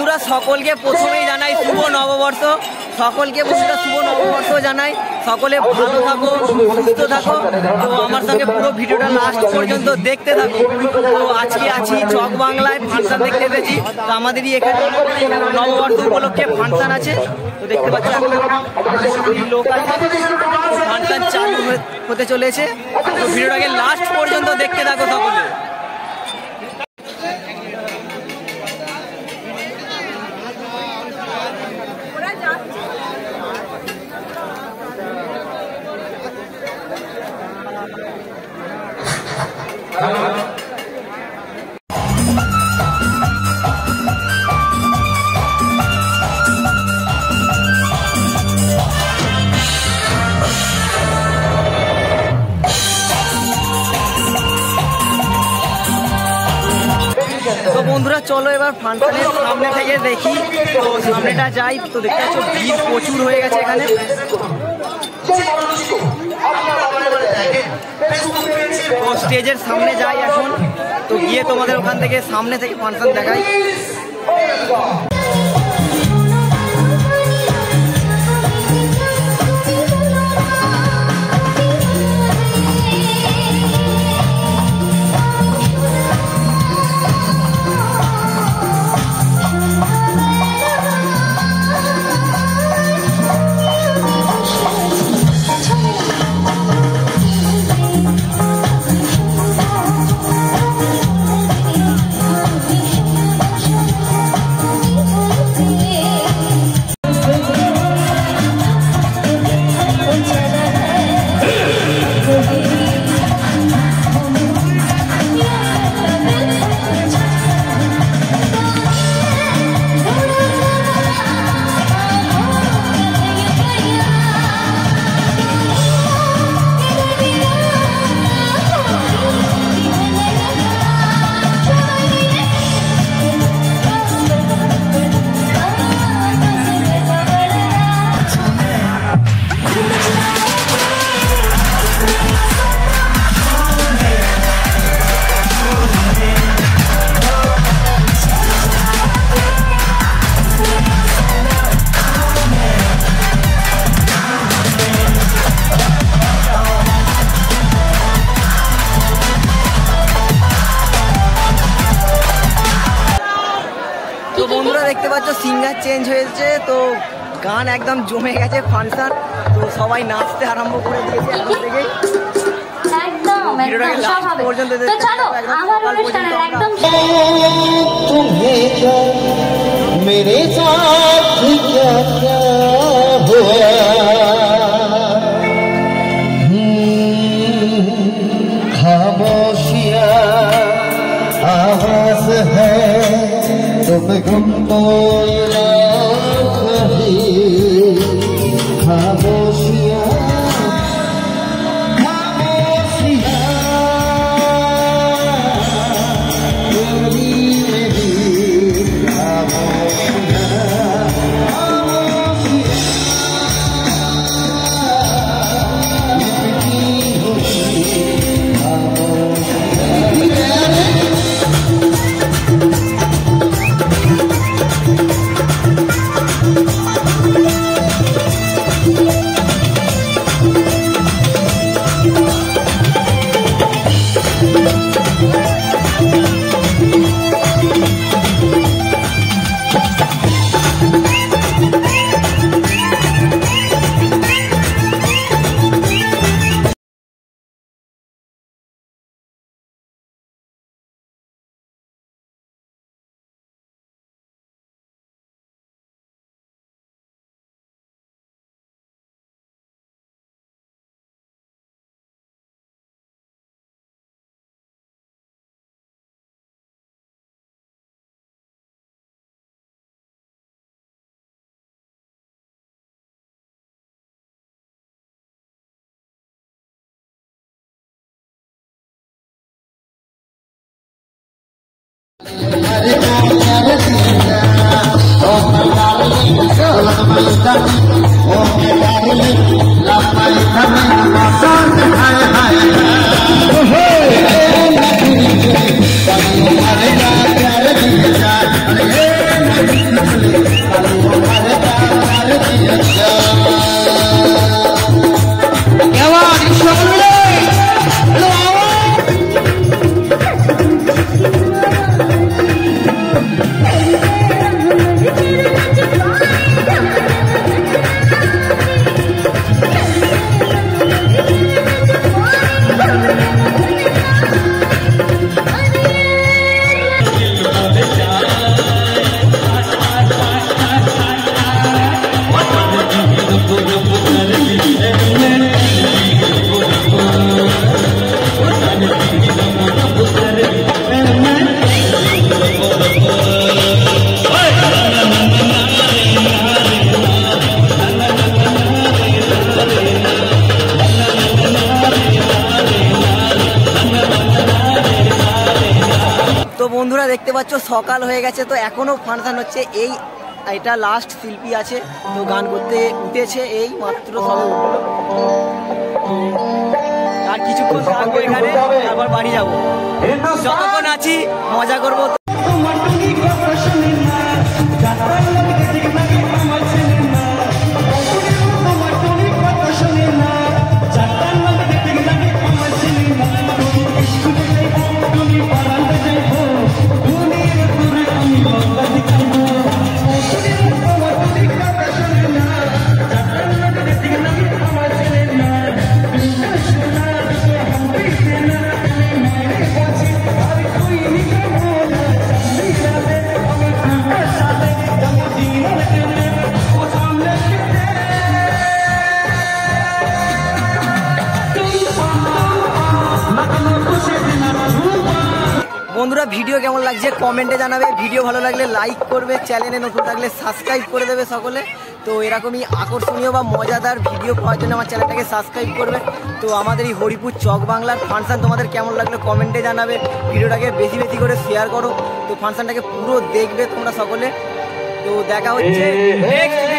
বন্ধুরা সকলকে প্রথমেই জানাই শুভ নববর্ষ। সকলকে বন্ধুরা শুভ নববর্ষ জানাই। সকলে ভালো থাকো, সুস্থ থাকো। তো আমার সঙ্গে পুরো ভিডিওটা লাস্ট পর্যন্ত দেখতে থাকো। তো আজকে আছি চক বাংলায়, ফাংশন দেখতে এসেছি। তো আমাদেরই এখানে নববর্ষ উপলক্ষে ফাংশন আছে। তো দেখতে পাচ্ছি লোক আছে, ফাংশন চালু হতে চলেছে। তো ভিডিওটাকে লাস্ট পর্যন্ত দেখতে থাকো সকলে। তো বন্ধুরা চলো এবার ফাংশনের সামনে থেকে দেখি। তো সামনেটা যাই। তো দেখতে পাচ্ছ ভিড় প্রচুর হয়ে গেছে এখানে। তো স্টেজের সামনে যাই এখন। তো গিয়ে তোমাদের ওখান থেকে সামনে থেকে ফাংশন দেখাই। তো বন্ধুরা দেখতে পাচ্ছ সিঙ্গার চেঞ্জ হয়েছে। তো গান একদম জমে গেছে ফাংশন। তো সবাই নাচতে আরম্ভ করে দিয়েছে এখন থেকে। मेरे साथ क्या क्या हुआ खामोशियाँ आवाज है तुम गुम बोला कहीं खामोशियाँ Oh, তো বন্ধুরা দেখতে পাচ্ছ সকাল হয়ে গেছে, তো এখনো ফাংশন হচ্ছে। এটা লাস্ট শিল্পী আছে, তো গান করতে উঠেছে এই মাত্র সবে উঠলো। আর কিছুক্ষণ থাকবো এখানে, আবার বাড়ি যাবো। যতক্ষণ আছি মজা করবো। বন্ধুরা ভিডিও কেমন লাগছে কমেন্টে জানাবে। ভিডিও ভালো লাগলে লাইক করবে, চ্যানেলে নতুন থাকলে সাবস্ক্রাইব করে দেবে সকলে। তো এরকমই আকর্ষণীয় বা মজাদার ভিডিও পাওয়ার জন্য আমার চ্যানেলটাকে সাবস্ক্রাইব করবে। তো আমাদের এই হরিপুর চক বাংলার ফাংশন তোমাদের কেমন লাগলো কমেন্টে জানাবে। ভিডিওটাকে বেশি বেশি করে শেয়ার করো। তো ফাংশনটাকে পুরো দেখবে তোমরা সকলে। তো দেখা হচ্ছে নেক্সট